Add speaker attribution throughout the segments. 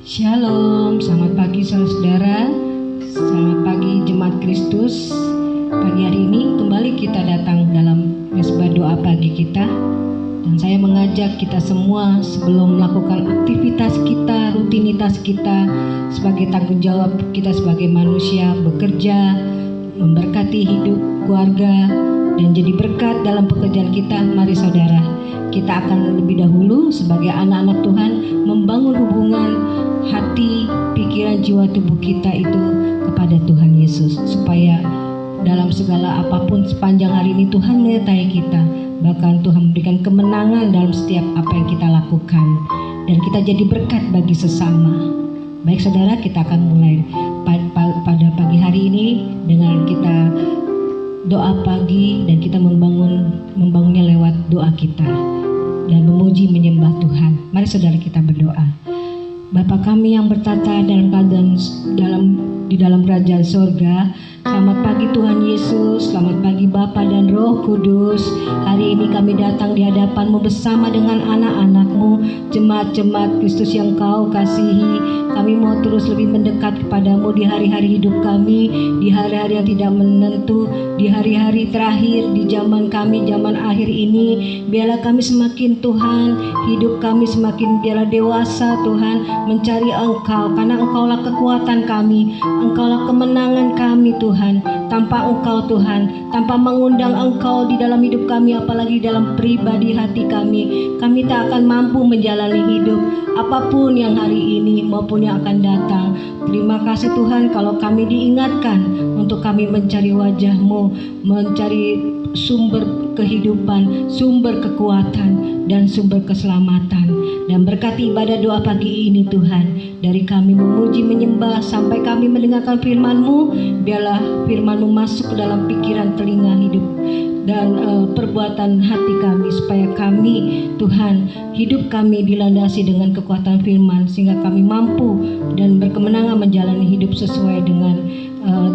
Speaker 1: Shalom, selamat pagi saudara, selamat pagi jemaat Kristus. Pagi hari ini kembali kita datang dalam mesbah doa pagi kita. Dan saya mengajak kita semua sebelum melakukan aktivitas kita, rutinitas kita, sebagai tanggung jawab kita sebagai manusia, bekerja, memberkati hidup keluarga, dan jadi berkat dalam pekerjaan kita. Mari saudara, kita akan lebih dahulu sebagai anak-anak Tuhan membangun hubungan hati, pikiran, jiwa, tubuh kita itu kepada Tuhan Yesus, supaya dalam segala apapun sepanjang hari ini Tuhan menyertai kita, bahkan Tuhan memberikan kemenangan dalam setiap apa yang kita lakukan, dan kita jadi berkat bagi sesama. Baik saudara, kita akan mulai pada pagi hari ini dengan kita doa pagi, dan kita membangunnya lewat doa kita dan memuji menyembah Tuhan. Mari saudara kita berdoa. Bapa kami yang bertata di dalam kerajaan sorga, selamat pagi Tuhan Yesus, selamat pagi Bapa dan Roh Kudus. Hari ini kami datang di hadapan-Mu bersama dengan anak-anak-Mu, jemaat-jemaat Kristus yang Kau kasihi. Kami mau terus lebih mendekat kepadamu di hari-hari hidup kami, di hari-hari yang tidak menentu, di hari-hari terakhir, di zaman kami, zaman akhir ini. Biarlah kami semakin Tuhan, hidup kami semakin biarlah dewasa Tuhan, mencari Engkau, karena Engkaulah kekuatan kami, Engkaulah kemenangan kami Tuhan. Tanpa Engkau Tuhan, tanpa mengundang Engkau di dalam hidup kami, apalagi dalam pribadi hati kami tak akan mampu menjalani hidup apapun yang hari ini maupun yang akan datang. Terima kasih Tuhan kalau kami diingatkan untuk kami mencari wajah-Mu, mencari sumber kehidupan, sumber kekuatan, dan sumber keselamatan. Dan berkati ibadah doa pagi ini Tuhan, dari kami memuji menyembah sampai kami mendengarkan firman-Mu, biarlah firman-Mu masuk ke dalam pikiran, telinga, hidup dan perbuatan hati kami, supaya kami Tuhan, hidup kami dilandasi dengan kekuatan firman, sehingga kami mampu dan berkemenangan menjalani hidup sesuai dengan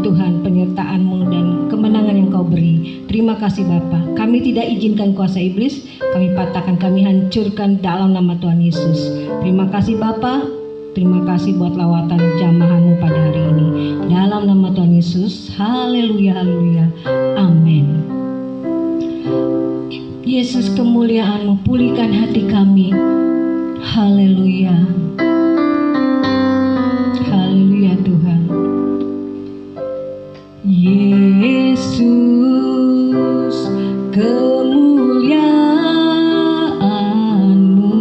Speaker 1: Tuhan, penyertaan-Mu dan kemenangan yang Kau beri. Terima kasih Bapa. Kami tidak izinkan kuasa iblis, kami patahkan, kami hancurkan dalam nama Tuhan Yesus. Terima kasih Bapa. Terima kasih buat lawatan jamahan-Mu pada hari ini. Dalam nama Tuhan Yesus. Haleluya, haleluya. Amin. Yesus, kemuliaan-Mu, pulihkan hati kami. Haleluya. Haleluya Tuhan. Yesus, kemuliaan-Mu,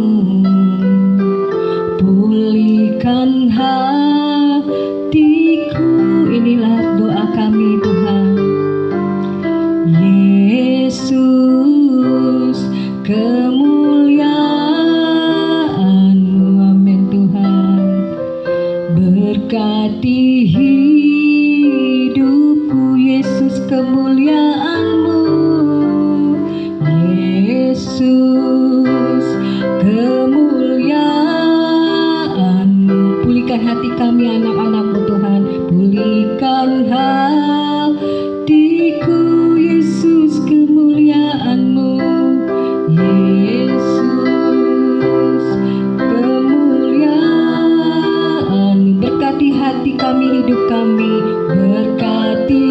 Speaker 1: pulihkan hatiku. Inilah doa kami Tuhan. Yesus, kemuliaan-Mu, amin Tuhan. Berkati hidupku Yesus, kemuliaan-Mu. Yesus, kemuliaan-Mu, pulihkan hati kami anak-anak-Mu Tuhan, pulihkan hatiku Yesus, kemuliaan-Mu. Yesus, kemuliaan-Mu, berkati hati kami, hidup kami, berkati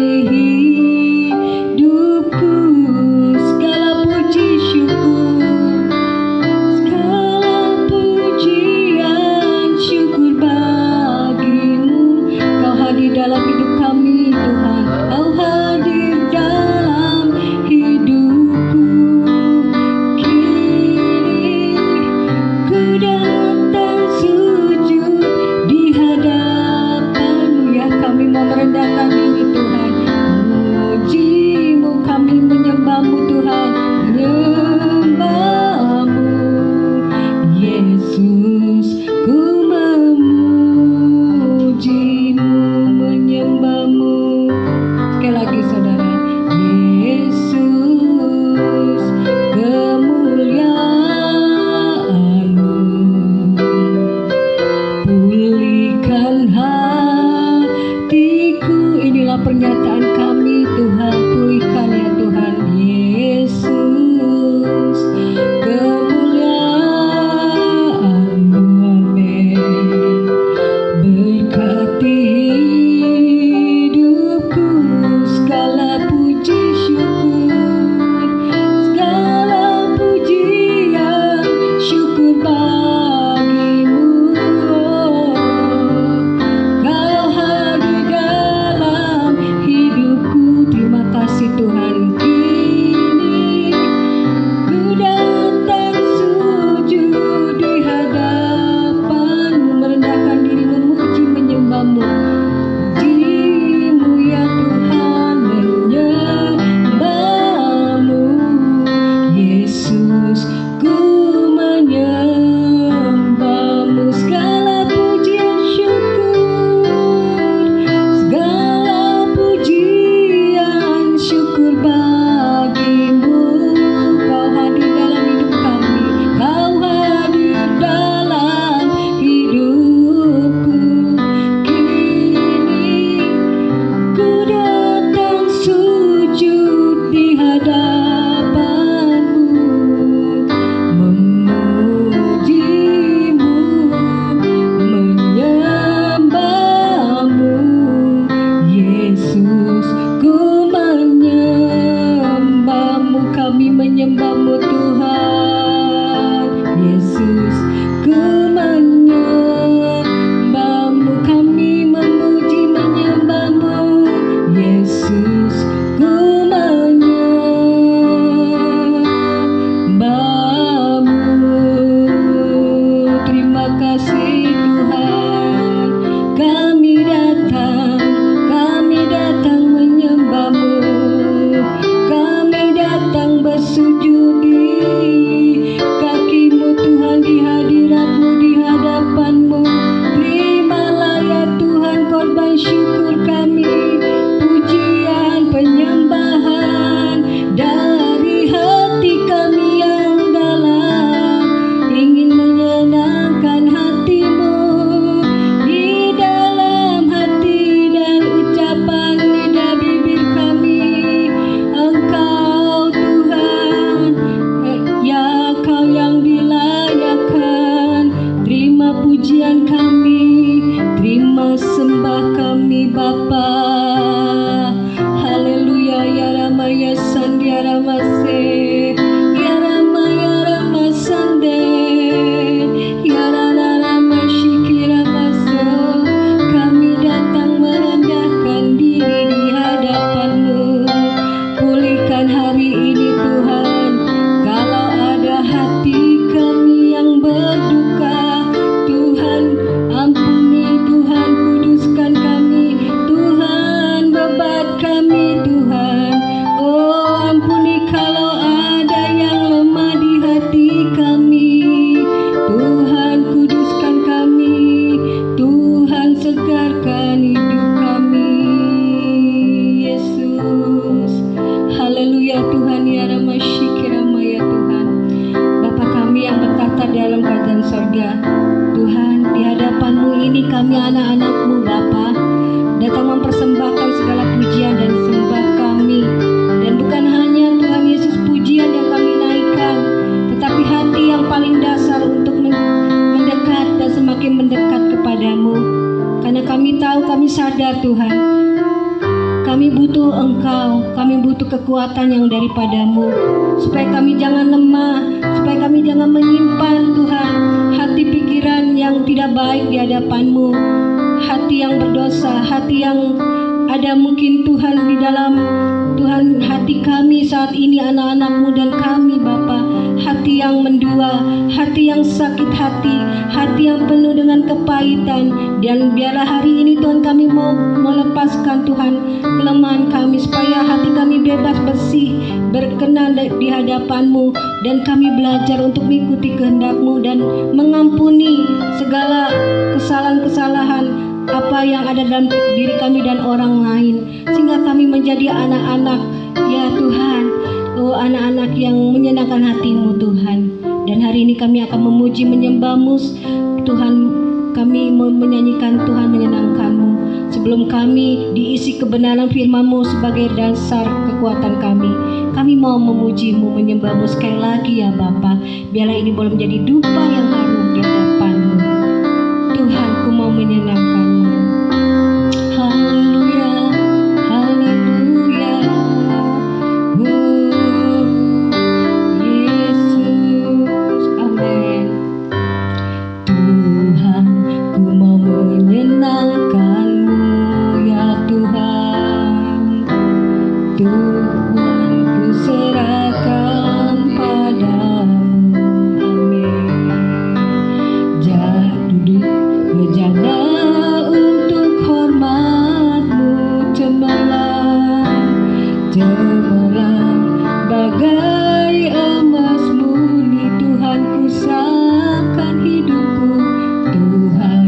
Speaker 1: pujian kami, terima sembah kami Bapa. Haleluya, ya Rama ya Sandi ya Rama se, ya Rama Sande, ya Rama Shiki Rama so. Kami datang merendahkan diri di hadapan-Mu. Pulihkan hari ini Tuhan, kalau ada hati kami yang berduka, Tuhan ampuni, Tuhan kuduskan kami, Tuhan bebat kami Tuhan. Oh ampuni kalau ada yang lemah di hati kami, Tuhan kuduskan kami, Tuhan segarkan hidup kami Yesus. Haleluya Tuhan, ya Rama Shikirama ya Tuhan. Bapa kami yang bertata dalam kerajaan sorga, Tuhan di hadapan-Mu ini kami anak-anak-Mu Bapa, datang mempersembahkan segala pujian dan sembah kami. Dan bukan hanya Tuhan Yesus pujian yang kami naikkan, tetapi hati yang paling dasar untuk mendekat dan semakin mendekat kepadamu. Karena kami tahu, kami sadar Tuhan, kami butuh Engkau, kami butuh kekuatan yang daripadamu, supaya kami jangan lemah, supaya kami jangan menyimpan Tuhan hati pikiran yang tidak baik di hadapan-Mu, hati yang berdosa, hati yang ada mungkin Tuhan di dalam Tuhan hati kami saat ini anak-anak-Mu dan kami Bapa, hati yang mendua, hati yang sakit hati, hati yang penuh dengan kepahitan. Dan biarlah hari ini Tuhan kami mau melepaskan Tuhan kelemahan kami, supaya hati kami bebas bersih, berkenan di hadapan-Mu, dan kami belajar untuk mengikuti kehendak-Mu dan mengampuni segala kesalahan-kesalahan apa yang ada dalam diri kami dan orang lain, sehingga kami menjadi anak-anak ya Tuhan, oh anak-anak yang menyenangkan hati-Mu Tuhan. Dan hari ini kami akan memuji menyembah-Mu Tuhan, kami menyanyikan Tuhan menyenangkan-Mu. Sebelum kami diisi kebenaran firman-Mu sebagai dasar kekuatan kami mau memuji-Mu, menyembah-Mu sekali lagi ya Bapa. Biarlah ini boleh menjadi dupa yang harum di hadapan-Mu Tuhan, ku mau menyenangkan-Mu. Haleluya, haleluya, Yesus, amin. Tuhan, ku mau menyenangkan-Mu ya Tuhan. Tuhan, ku serahkan padamu, amin. Jadi bejana untuk hormat-Mu, cemerlang bagai emas murni. Tuhan, ku serahkan hidupku, Tuhan,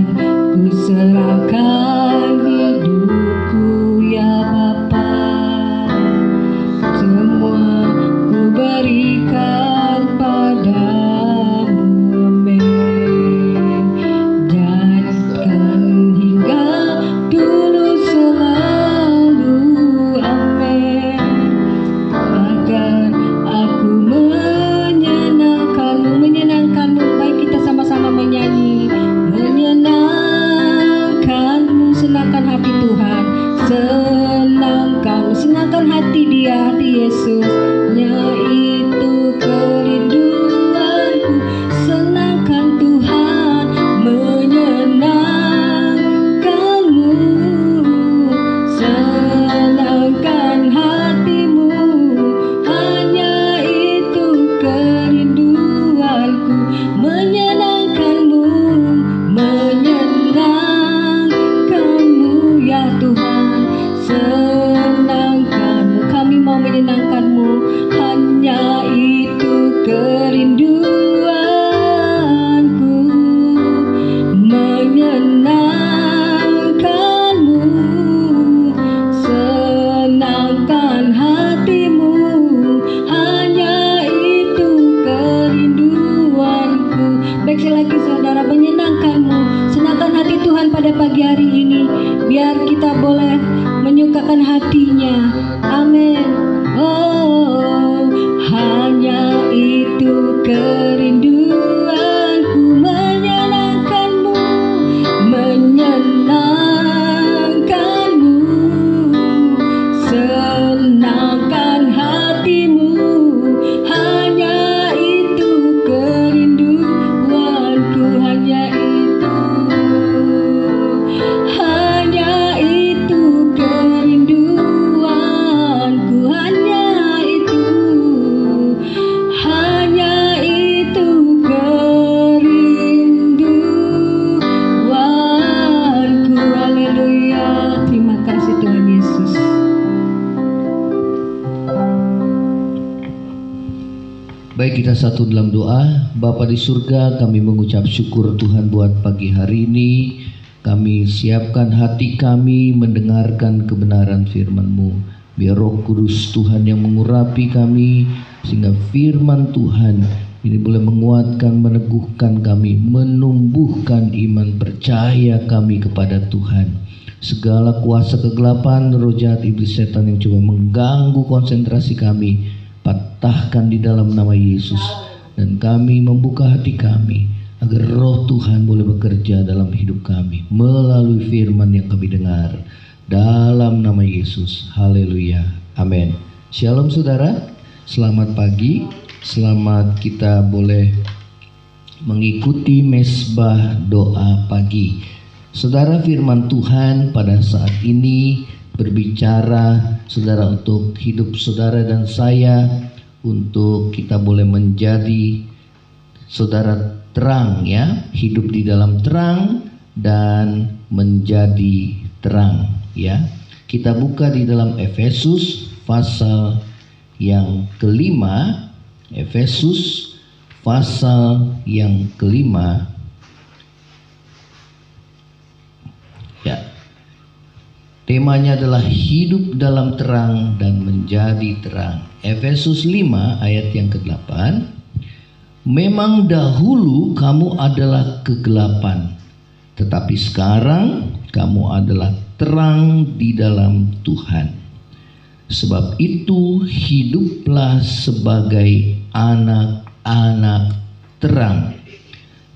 Speaker 1: ku serahkan hidupku ya Bapa. Semua ku berikan padamu, amin. Jadikan
Speaker 2: Baik, kita satu dalam doa. Bapa di surga, kami mengucap syukur Tuhan buat pagi hari ini. Kami siapkan hati kami mendengarkan kebenaran firman-Mu. Biar Roh Kudus Tuhan yang mengurapi kami, sehingga firman Tuhan ini boleh menguatkan, meneguhkan kami, menumbuhkan iman percaya kami kepada Tuhan. Segala kuasa kegelapan, roh jahat, iblis, setan yang coba mengganggu konsentrasi kami, patahkan di dalam nama Yesus. Dan kami membuka hati kami agar roh Tuhan boleh bekerja dalam hidup kami melalui firman yang kami dengar. Dalam nama Yesus. Haleluya. Amin. Shalom saudara. Selamat pagi. Selamat kita boleh mengikuti mesbah doa pagi. Saudara, firman Tuhan pada saat ini berbicara saudara untuk hidup saudara dan saya, untuk kita boleh menjadi saudara terang, ya, hidup di dalam terang dan menjadi terang, ya. Kita buka di dalam Efesus pasal yang kelima. Efesus pasal yang kelima, ya. Temanya adalah hidup dalam terang dan menjadi terang. Efesus 5 ayat yang ke-8. Memang dahulu kamu adalah kegelapan, tetapi sekarang kamu adalah terang di dalam Tuhan. Sebab itu hiduplah sebagai anak-anak terang.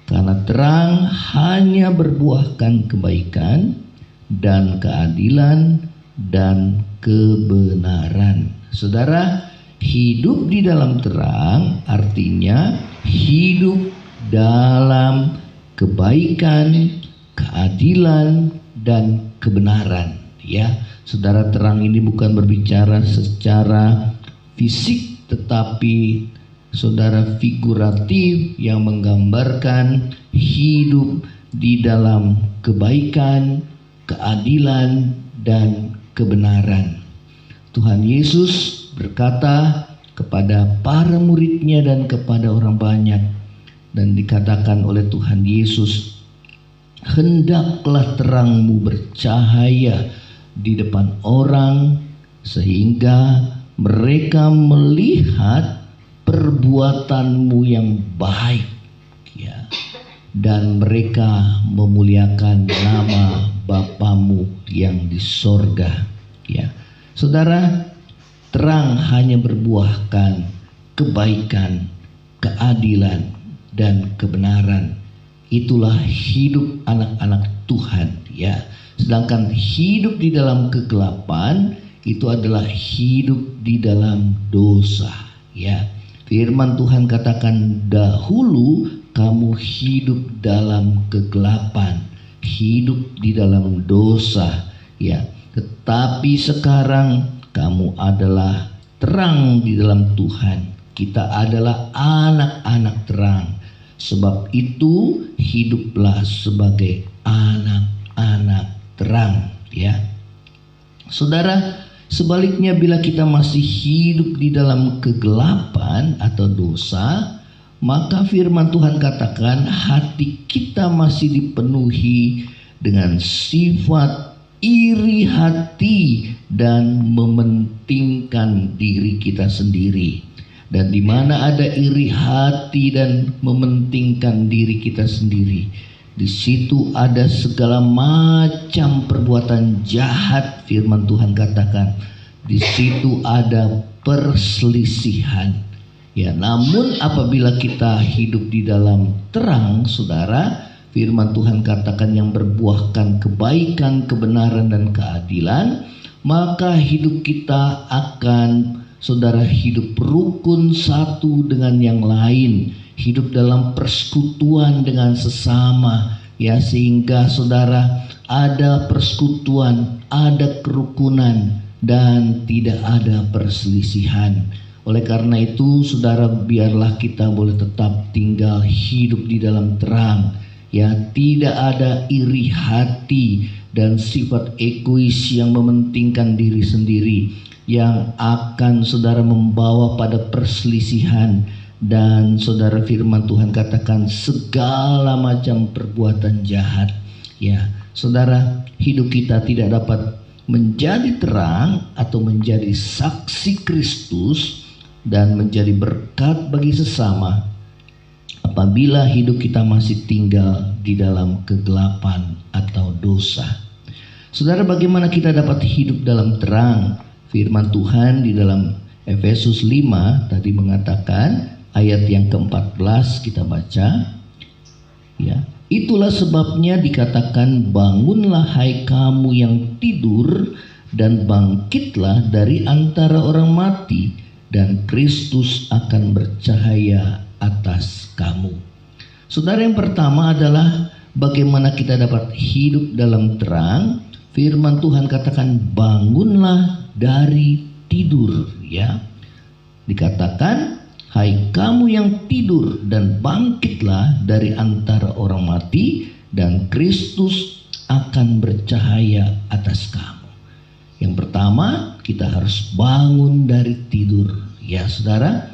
Speaker 2: Karena terang hanya berbuahkan kebaikan dan keadilan dan kebenaran. Saudara, hidup di dalam terang artinya hidup dalam kebaikan, keadilan dan kebenaran, ya. Saudara, terang ini bukan berbicara secara fisik, tetapi saudara figuratif yang menggambarkan hidup di dalam kebaikan, keadilan dan kebenaran. Tuhan Yesus berkata kepada para muridnya dan kepada orang banyak, dan dikatakan oleh Tuhan Yesus, hendaklah terangmu bercahaya di depan orang, sehingga mereka melihat perbuatanmu yang baik, ya, dan mereka memuliakan nama Bapamu yang di sorga, ya. Saudara, terang hanya berbuahkan kebaikan, keadilan dan kebenaran. Itulah hidup anak-anak Tuhan, ya. Sedangkan hidup di dalam kegelapan itu adalah hidup di dalam dosa, ya. Firman Tuhan katakan, dahulu kamu hidup dalam kegelapan, hidup di dalam dosa, ya. Tetapi sekarang kamu adalah terang di dalam Tuhan. Kita adalah anak-anak terang. Sebab itu hiduplah sebagai anak-anak terang, ya. Saudara, sebaliknya bila kita masih hidup di dalam kegelapan atau dosa, maka firman Tuhan katakan hati kita masih dipenuhi dengan sifat iri hati dan mementingkan diri kita sendiri. Dan di mana ada iri hati dan mementingkan diri kita sendiri, di situ ada segala macam perbuatan jahat. Firman Tuhan katakan di situ ada perselisihan, ya. Namun apabila kita hidup di dalam terang, saudara, firman Tuhan katakan yang berbuahkan kebaikan, kebenaran dan keadilan, maka hidup kita akan, saudara, hidup rukun satu dengan yang lain, hidup dalam persekutuan dengan sesama, ya, sehingga saudara ada persekutuan, ada kerukunan dan tidak ada perselisihan. Oleh karena itu, saudara, biarlah kita boleh tetap tinggal hidup di dalam terang, ya, tidak ada iri hati dan sifat egois yang mementingkan diri sendiri yang akan saudara membawa pada perselisihan Dan saudara, firman Tuhan katakan segala macam perbuatan jahat. Ya, saudara, hidup kita tidak dapat menjadi terang atau menjadi saksi Kristus dan menjadi berkat bagi sesama apabila hidup kita masih tinggal di dalam kegelapan atau dosa. Saudara, bagaimana kita dapat hidup dalam terang? Firman Tuhan di dalam Efesus 5 tadi mengatakan, ayat yang ke-14 kita baca, ya. Itulah sebabnya dikatakan, bangunlah hai kamu yang tidur, dan bangkitlah dari antara orang mati, dan Kristus akan bercahaya atas kamu. Saudara, yang pertama adalah bagaimana kita dapat hidup dalam terang. Firman Tuhan katakan, bangunlah dari tidur, ya. Dikatakan, hai kamu yang tidur, dan bangkitlah dari antara orang mati, dan Kristus akan bercahaya atas kamu. Yang pertama, kita harus bangun dari tidur. Ya saudara,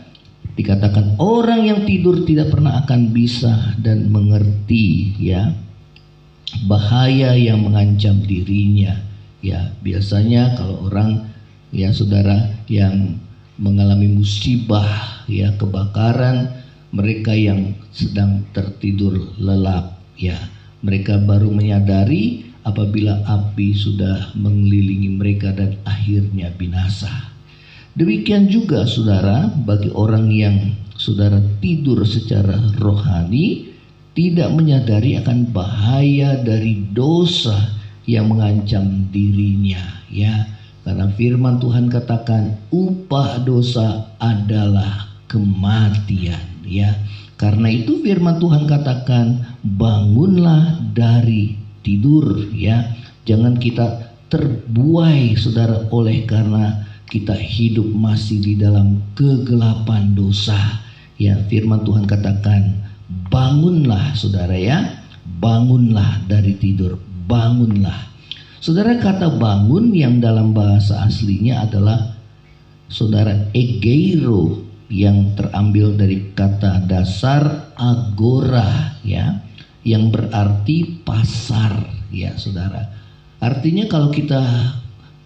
Speaker 2: dikatakan orang yang tidur tidak pernah akan bisa dan mengerti, ya, bahaya yang mengancam dirinya. Ya, biasanya kalau orang, ya saudara, yang mengalami musibah, ya, kebakaran, mereka yang sedang tertidur lelap, ya, mereka baru menyadari apabila api sudah mengelilingi mereka dan akhirnya binasa. Demikian juga saudara, bagi orang yang saudara tidur secara rohani, tidak menyadari akan bahaya dari dosa yang mengancam dirinya, ya. Karena firman Tuhan katakan, upah dosa adalah kematian, ya. Karena itu firman Tuhan katakan, bangunlah dari tidur, ya. Jangan kita terbuai saudara oleh karena kita hidup masih di dalam kegelapan dosa. Ya, firman Tuhan katakan, bangunlah saudara, ya. Bangunlah dari tidur, bangunlah. Saudara, kata bangun yang dalam bahasa aslinya adalah saudara egeiro, yang terambil dari kata dasar agora, ya, yang berarti pasar, ya saudara. Artinya kalau kita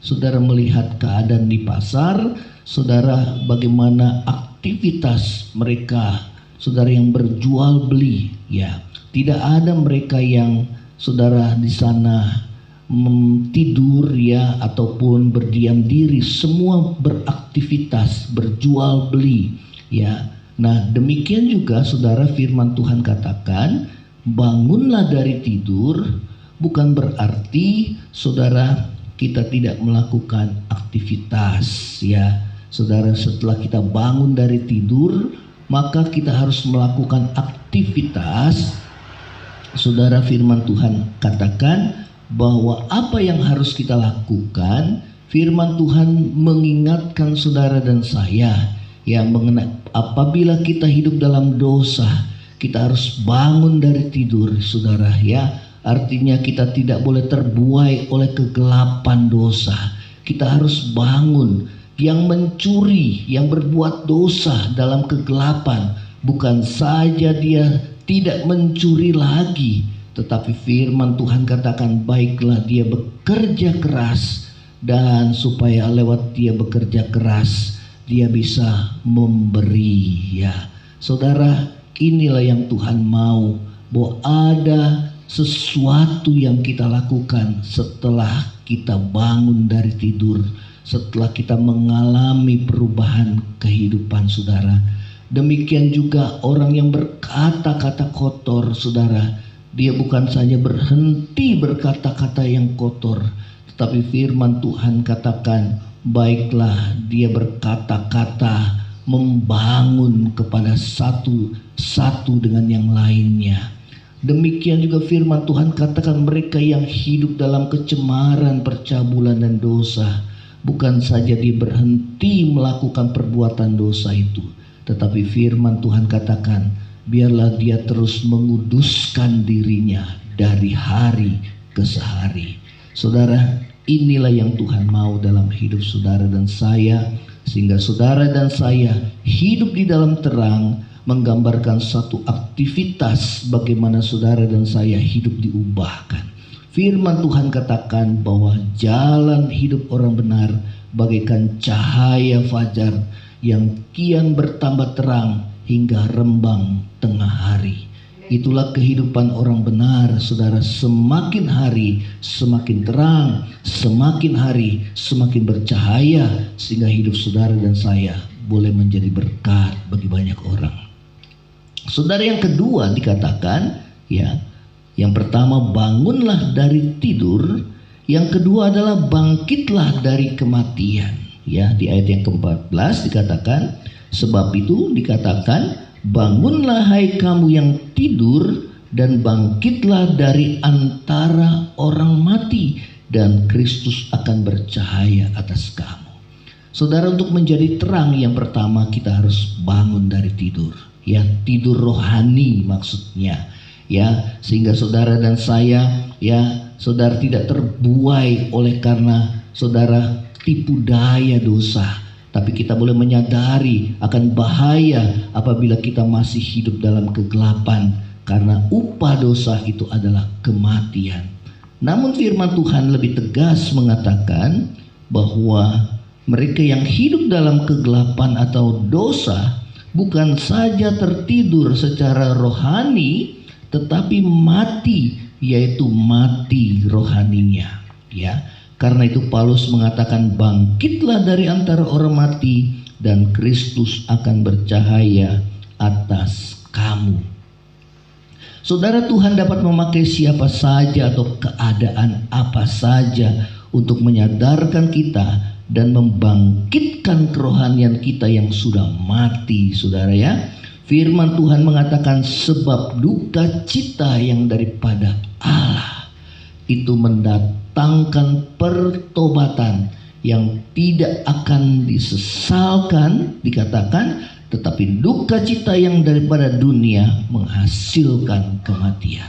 Speaker 2: saudara melihat keadaan di pasar, saudara, bagaimana aktivitas mereka saudara yang berjual beli, ya. Tidak ada mereka yang saudara di sana tidur, ya, ataupun berdiam diri. Semua beraktivitas, berjual beli, ya. Nah, demikian juga saudara, firman Tuhan katakan, bangunlah dari tidur, bukan berarti saudara kita tidak melakukan aktivitas, ya. Saudara, setelah kita bangun dari tidur, maka kita harus melakukan aktivitas. Saudara, firman Tuhan katakan bahwa apa yang harus kita lakukan, firman Tuhan mengingatkan saudara dan saya, ya, mengenai apabila kita hidup dalam dosa, kita harus bangun dari tidur, saudara, ya. Artinya kita tidak boleh terbuai oleh kegelapan dosa. Kita harus bangun. Yang mencuri, yang berbuat dosa dalam kegelapan, bukan saja dia tidak mencuri lagi, tetapi firman Tuhan katakan, baiklah dia bekerja keras, dan supaya lewat dia bekerja keras, dia bisa memberi, ya. Saudara, inilah yang Tuhan mau, bahwa ada sesuatu yang kita lakukan setelah kita bangun dari tidur, setelah kita mengalami perubahan kehidupan, saudara. Demikian juga orang yang berkata-kata kotor, saudara, dia bukan saja berhenti berkata-kata yang kotor, tetapi firman Tuhan katakan, baiklah dia berkata-kata membangun kepada satu dengan yang lainnya. Demikian juga firman Tuhan katakan, mereka yang hidup dalam kecemaran, percabulan dan dosa, bukan saja dia berhenti melakukan perbuatan dosa itu, tetapi firman Tuhan katakan, biarlah dia terus menguduskan dirinya dari hari ke hari. Saudara, inilah yang Tuhan mau dalam hidup saudara dan saya, sehingga saudara dan saya hidup di dalam terang, menggambarkan satu aktivitas bagaimana saudara dan saya hidup diubahkan. Firman Tuhan katakan bahwa jalan hidup orang benar bagaikan cahaya fajar yang kian bertambah terang hingga rembang tengah hari. Itulah kehidupan orang benar, saudara. Semakin hari semakin terang, semakin hari semakin bercahaya, sehingga hidup saudara dan saya boleh menjadi berkat bagi banyak orang. Saudara, yang kedua dikatakan, ya, yang pertama bangunlah dari tidur, yang kedua adalah bangkitlah dari kematian. Ya, di ayat yang ke-14 dikatakan, sebab itu dikatakan, bangunlah hai kamu yang tidur dan bangkitlah dari antara orang mati dan Kristus akan bercahaya atas kamu. Saudara, untuk menjadi terang yang pertama kita harus bangun dari tidur. Ya, tidur rohani maksudnya. Ya, sehingga saudara dan saya, ya, saudara tidak terbuai oleh karena saudara tipu daya dosa. Tapi kita boleh menyadari akan bahaya apabila kita masih hidup dalam kegelapan, karena upah dosa itu adalah kematian. Namun firman Tuhan lebih tegas mengatakan bahwa mereka yang hidup dalam kegelapan atau dosa bukan saja tertidur secara rohani, tetapi mati, yaitu mati rohaninya. Ya, karena itu Paulus mengatakan, bangkitlah dari antara orang mati dan Kristus akan bercahaya atas kamu. Saudara, Tuhan dapat memakai siapa saja atau keadaan apa saja untuk menyadarkan kita dan membangkitkan kerohanian kita yang sudah mati, saudara, ya. Firman Tuhan mengatakan, sebab duka cita yang daripada Allah itu mendatangkan pertobatan yang tidak akan disesalkan, dikatakan, tetapi duka cita yang daripada dunia menghasilkan kematian.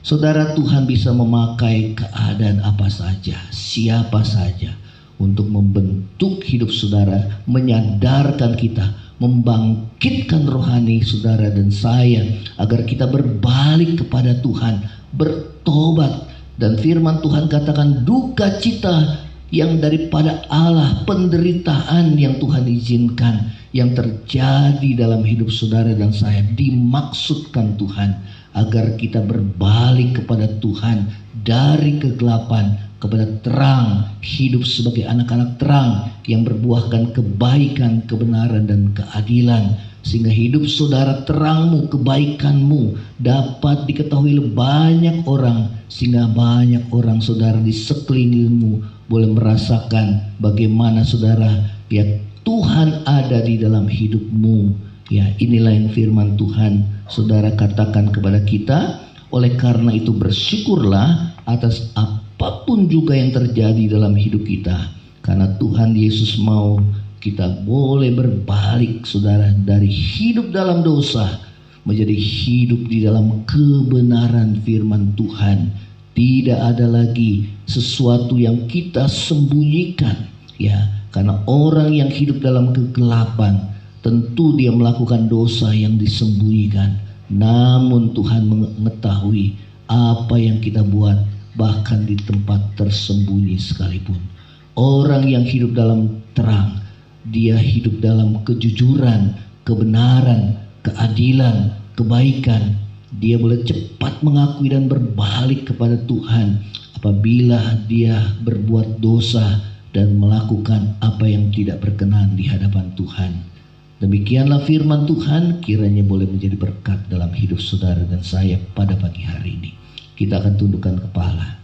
Speaker 2: Saudara, Tuhan bisa memakai keadaan apa saja, siapa saja, untuk membentuk hidup saudara, menyadarkan kita, membangkitkan rohani saudara dan saya, agar kita berbalik kepada Tuhan, bertobat. Dan firman Tuhan katakan, duka cita yang daripada Allah, penderitaan yang Tuhan izinkan, yang terjadi dalam hidup saudara dan saya, dimaksudkan Tuhan agar kita berbalik kepada Tuhan, dari kegelapan kepada terang, hidup sebagai anak-anak terang yang berbuahkan kebaikan, kebenaran, dan keadilan, sehingga hidup saudara, terangmu, kebaikanmu dapat diketahui oleh banyak orang, sehingga banyak orang saudara di sekelilingmu boleh merasakan bagaimana saudara, ya, Tuhan ada di dalam hidupmu. Ya, inilah yang firman Tuhan saudara katakan kepada kita. Oleh karena itu bersyukurlah atas apapun juga yang terjadi dalam hidup kita, karena Tuhan Yesus mau kita boleh berbalik saudara, dari hidup dalam dosa menjadi hidup di dalam kebenaran firman Tuhan. Tidak ada lagi sesuatu yang kita sembunyikan, ya, karena orang yang hidup dalam kegelapan tentu dia melakukan dosa yang disembunyikan. Namun Tuhan mengetahui apa yang kita buat, bahkan di tempat tersembunyi sekalipun. Orang yang hidup dalam terang, dia hidup dalam kejujuran, kebenaran, keadilan, kebaikan. Dia boleh cepat mengakui dan berbalik kepada Tuhan apabila dia berbuat dosa dan melakukan apa yang tidak berkenan di hadapan Tuhan. Demikianlah firman Tuhan, kiranya boleh menjadi berkat dalam hidup saudara dan saya pada pagi hari ini. Kita akan tundukkan kepala.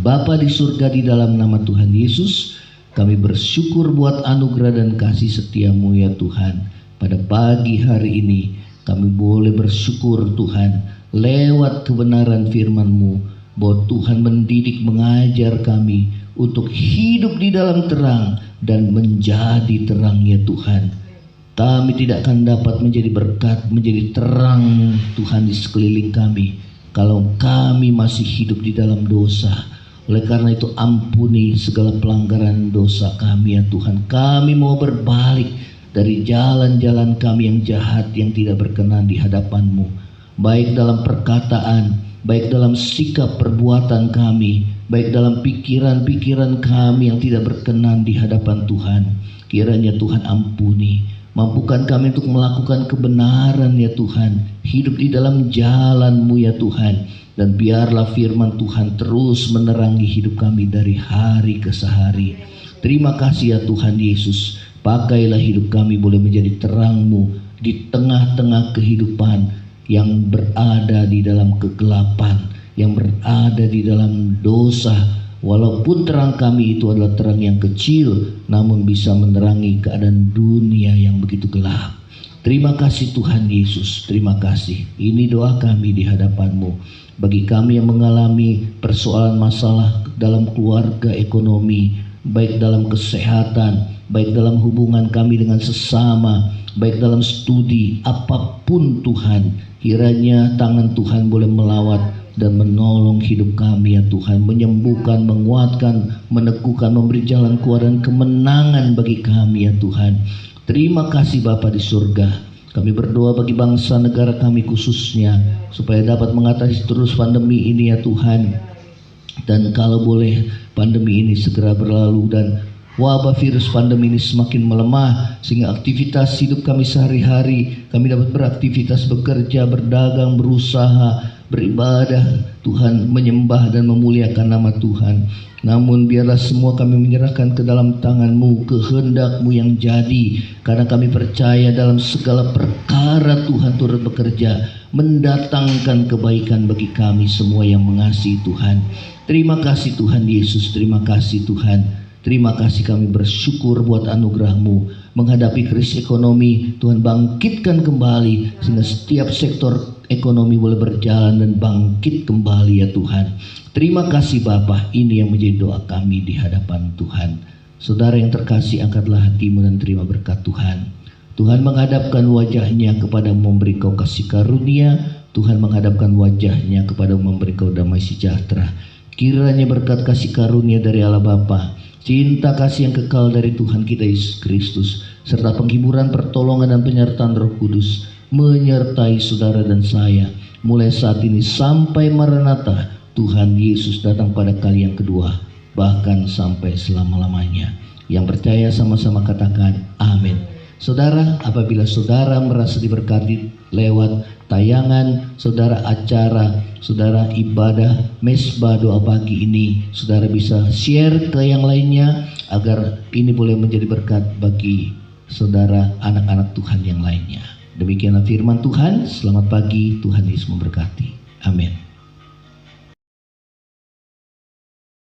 Speaker 2: Bapa di surga, di dalam nama Tuhan Yesus, kami bersyukur buat anugerah dan kasih setia-Mu ya Tuhan. Pada pagi hari ini kami boleh bersyukur Tuhan, lewat kebenaran firman-Mu, bahwa Tuhan mendidik, mengajar kami untuk hidup di dalam terang dan menjadi terang ya Tuhan. Kami tidak akan dapat menjadi berkat, menjadi terang Tuhan di sekeliling kami, kalau kami masih hidup di dalam dosa. Oleh karena itu ampuni segala pelanggaran dosa kami ya Tuhan. Kami mau berbalik dari jalan-jalan kami yang jahat yang tidak berkenan di hadapan-Mu, baik dalam perkataan, baik dalam sikap perbuatan kami, baik dalam pikiran-pikiran kami yang tidak berkenan di hadapan Tuhan. Kiranya Tuhan ampuni, mampukan kami untuk melakukan kebenaran ya Tuhan, hidup di dalam jalan-Mu ya Tuhan, dan biarlah firman Tuhan terus menerangi hidup kami dari hari ke hari. Terima kasih ya Tuhan Yesus, pakailah hidup kami boleh menjadi terang-Mu di tengah-tengah kehidupan yang berada di dalam kegelapan, yang berada di dalam dosa. Walaupun terang kami itu adalah terang yang kecil, namun bisa menerangi keadaan dunia yang begitu gelap. Terima kasih Tuhan Yesus, terima kasih. Ini doa kami di hadapan-Mu. Bagi kami yang mengalami persoalan masalah dalam keluarga, ekonomi, baik dalam kesehatan, baik dalam hubungan kami dengan sesama, baik dalam studi, apapun Tuhan, kiranya tangan Tuhan boleh melawat dan menolong hidup kami ya Tuhan, menyembuhkan, menguatkan, meneguhkan, memberi jalan keluar dan kemenangan bagi kami ya Tuhan. Terima kasih Bapa di surga. Kami berdoa bagi bangsa negara kami khususnya, supaya dapat mengatasi terus pandemi ini ya Tuhan. Dan kalau boleh pandemi ini segera berlalu dan wabah virus pandemi ini semakin melemah, sehingga aktivitas hidup kami sehari-hari, kami dapat beraktivitas, bekerja, berdagang, berusaha, beribadah, Tuhan, menyembah dan memuliakan nama Tuhan. Namun biarlah semua kami menyerahkan ke dalam tangan-Mu, kehendak-Mu yang jadi, karena kami percaya dalam segala perkara Tuhan turut bekerja, mendatangkan kebaikan bagi kami semua yang mengasihi Tuhan. Terima kasih Tuhan Yesus, terima kasih Tuhan. Terima kasih, kami bersyukur buat anugerah-Mu. Menghadapi krisis ekonomi, Tuhan bangkitkan kembali, sehingga setiap sektor ekonomi boleh berjalan dan bangkit kembali ya Tuhan. Terima kasih Bapa, ini yang menjadi doa kami di hadapan Tuhan. Saudara yang terkasih, angkatlah hatimu dan terima berkat Tuhan. Tuhan menghadapkan wajahnya kepada memberi kau kasih karunia. Tuhan menghadapkan wajahnya kepada memberi kau damai sejahtera. Kiranya berkat kasih karunia dari Allah Bapa, cinta kasih yang kekal dari Tuhan kita Yesus Kristus, serta penghiburan, pertolongan dan penyertaan Roh Kudus menyertai saudara dan saya mulai saat ini sampai Maranatha, Tuhan Yesus datang pada kali yang kedua, bahkan sampai selama-lamanya. Yang percaya sama-sama katakan amin. Saudara, apabila saudara merasa diberkati lewat tayangan, saudara acara, saudara ibadah mesbah doa pagi ini, saudara bisa share ke yang lainnya agar ini boleh menjadi berkat bagi saudara anak-anak Tuhan yang lainnya. Demikianlah firman Tuhan. Selamat pagi, Tuhan Yesus memberkati.